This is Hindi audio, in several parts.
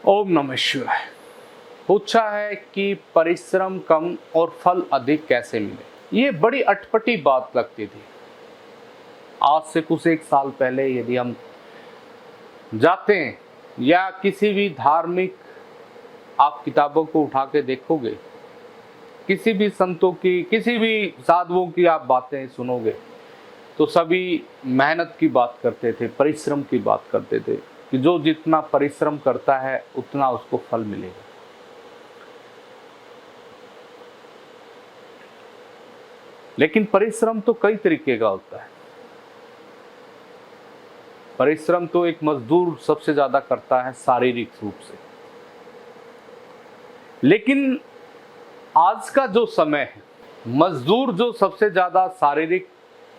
ओम नमः शिवाय। पूछा है कि परिश्रम कम और फल अधिक कैसे मिले। ये बड़ी अटपटी बात लगती थी। आज से कुछ एक साल पहले यदि हम जाते हैं या किसी भी धार्मिक आप किताबों को उठा के देखोगे, किसी भी संतों की, किसी भी साधुओं की आप बातें सुनोगे तो सभी मेहनत की बात करते थे, परिश्रम की बात करते थे कि जो जितना परिश्रम करता है उतना उसको फल मिलेगा। लेकिन परिश्रम तो कई तरीके का होता है। परिश्रम तो एक मजदूर सबसे ज्यादा करता है शारीरिक रूप से। लेकिन आज का जो समय है, मजदूर जो सबसे ज्यादा शारीरिक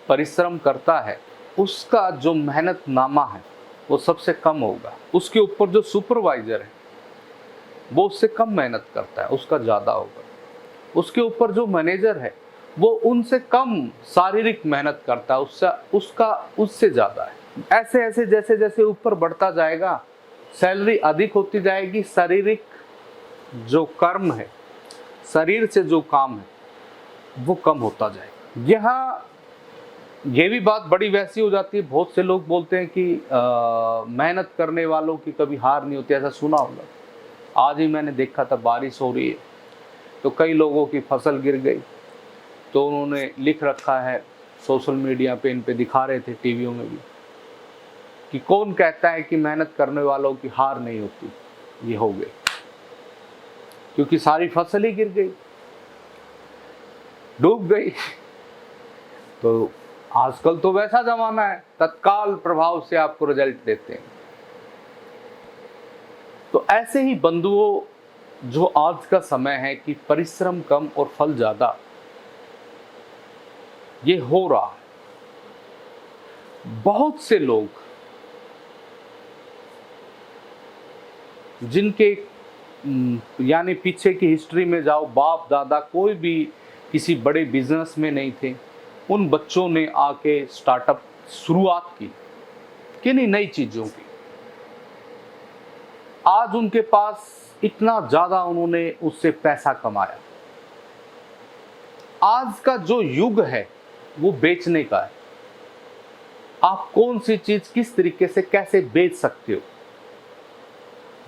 परिश्रम करता है उसका जो मेहनतनामा है वो सबसे कम होगा। उसके ऊपर जो सुपरवाइजर है वो उससे कम मेहनत करता है, उसका ज्यादा होगा। उसके ऊपर जो मैनेजर है वो उनसे कम शारीरिक मेहनत करता है, उससे ज्यादा है। ऐसे ऐसे जैसे जैसे ऊपर बढ़ता जाएगा सैलरी अधिक होती जाएगी, शारीरिक जो कर्म है, शरीर से जो काम है वो कम होता जाएगा। यहाँ ये भी बात बड़ी वैसी हो जाती है, बहुत से लोग बोलते हैं कि मेहनत करने वालों की कभी हार नहीं होती, ऐसा सुना होगा। आज ही मैंने देखा था, बारिश हो रही है तो कई लोगों की फसल गिर गई, तो उन्होंने लिख रखा है सोशल मीडिया पे, इन पे दिखा रहे थे टीवियों में भी कि कौन कहता है कि मेहनत करने वालों की हार नहीं होती। ये हो गए क्योंकि सारी फसल ही गिर गई, डूब गई। तो आजकल तो वैसा जमाना है, तत्काल प्रभाव से आपको रिजल्ट देते हैं। तो ऐसे ही बंधुओं, जो आज का समय है कि परिश्रम कम और फल ज्यादा, ये हो रहा है। बहुत से लोग जिनके यानी पीछे की हिस्ट्री में जाओ, बाप दादा कोई भी किसी बड़े बिजनेस में नहीं थे, उन बच्चों ने आके स्टार्टअप शुरुआत की किन्हीं नई चीजों की। आज उनके पास इतना ज्यादा, उन्होंने उससे पैसा कमाया। आज का जो युग है वो बेचने का है। आप कौन सी चीज किस तरीके से कैसे बेच सकते हो,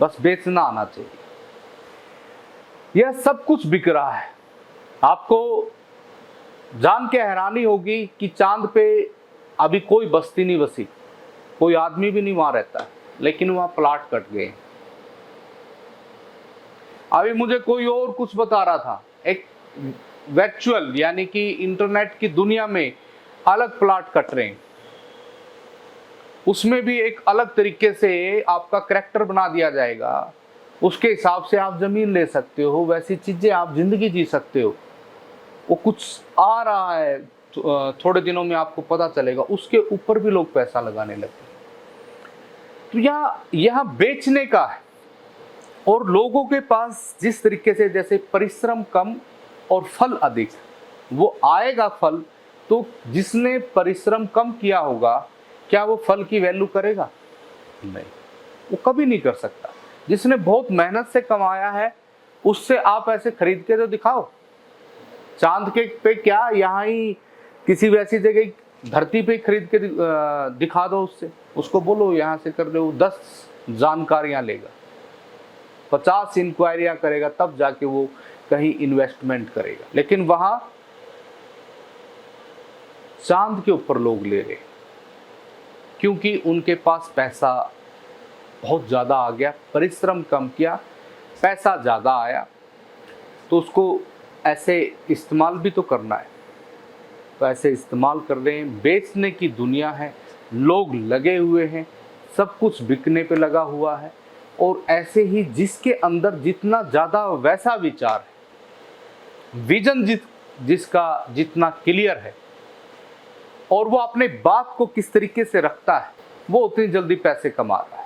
बस बेचना आना चाहिए। यह सब कुछ बिक रहा है। आपको जान के हैरानी होगी कि चांद पे अभी कोई बस्ती नहीं बसी, कोई आदमी भी नहीं वहां रहता, लेकिन वहां प्लाट कट गए। अभी मुझे कोई और कुछ बता रहा था, एक वर्चुअल यानी कि इंटरनेट की दुनिया में अलग प्लाट कट रहे हैं, उसमें भी एक अलग तरीके से आपका करैक्टर बना दिया जाएगा। उसके हिसाब से आप जमीन ले सकते हो, वैसी चीजें आप जिंदगी जी सकते हो। वो कुछ आ रहा है, थोड़े दिनों में आपको पता चलेगा, उसके ऊपर भी लोग पैसा लगाने लगते हैं। तो यहाँ बेचने का है। और लोगों के पास जिस तरीके से, जैसे परिश्रम कम और फल अधिक, वो आएगा फल। तो जिसने परिश्रम कम किया होगा, क्या वो फल की वैल्यू करेगा? नहीं, वो कभी नहीं कर सकता। जिसने बहुत मेहनत से कमाया है उससे आप ऐसे खरीद के तो दिखाओ। चांद के पे क्या, यहाँ ही किसी वैसी जगह धरती पे खरीद के दिखा दो, उसको बोलो यहाँ से कर दो, 10 जानकारियां लेगा, 50 इंक्वायरियां करेगा, तब जाके वो कहीं इन्वेस्टमेंट करेगा। लेकिन वहां चांद के ऊपर लोग ले रहे क्योंकि उनके पास पैसा बहुत ज्यादा आ गया, परिश्रम कम किया, पैसा ज्यादा आया, तो उसको ऐसे इस्तेमाल भी तो करना है। तो ऐसे इस्तेमाल कर रहे हैं। बेचने की दुनिया है, लोग लगे हुए हैं, सब कुछ बिकने पे लगा हुआ है। और ऐसे ही जिसके अंदर जितना ज्यादा वैसा विचार है, विजन जिसका जितना क्लियर है, और वो अपने बात को किस तरीके से रखता है, वो उतनी जल्दी पैसे कमा रहा है।